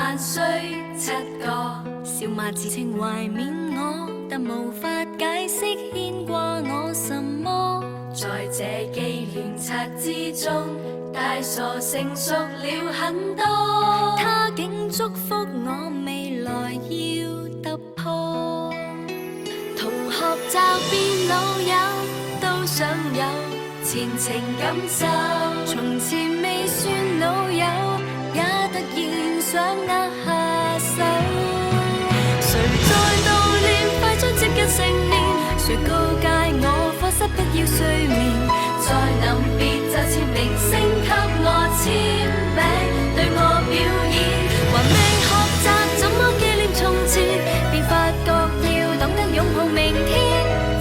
萬歲七個。笑罵自稱懷緬我，但無法解釋牽掛我什麼。在這紀念冊之中，大傻成熟了很多。他竟祝福我未來要突破。同學就變老友，都想有前程感受。從前未算老友，也突然想握下手。誰在悼念快將接近成年？誰告誡我課室不要睡眠？在臨別就簽明星給我簽名，對我表演。還未學習怎麼紀念從前，便發覺要懂得擁抱明天。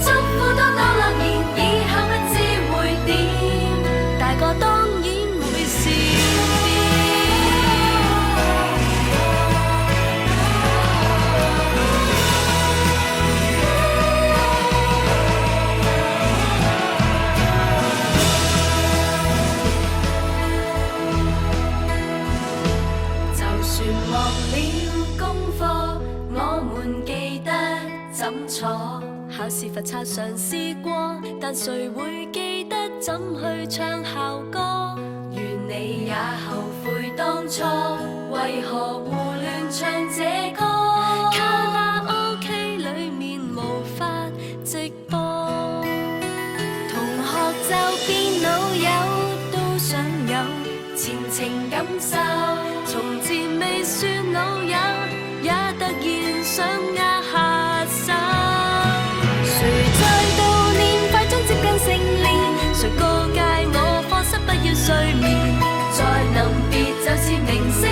祝福多多樂言，以後不知會點。大個當然會善變。就算忘了功課，我們記得怎坐。考試罰抄嘗試過，但誰會記得怎去唱校歌？願你也後悔當初，為何胡亂唱這歌？卡拉 OK 裡面無法直播。同學就變老友，都想有前程感受。從前未算老友，也突然想握下手。誰在悼念快將接近成年？誰告誡我課室不要睡眠？在臨別就簽明星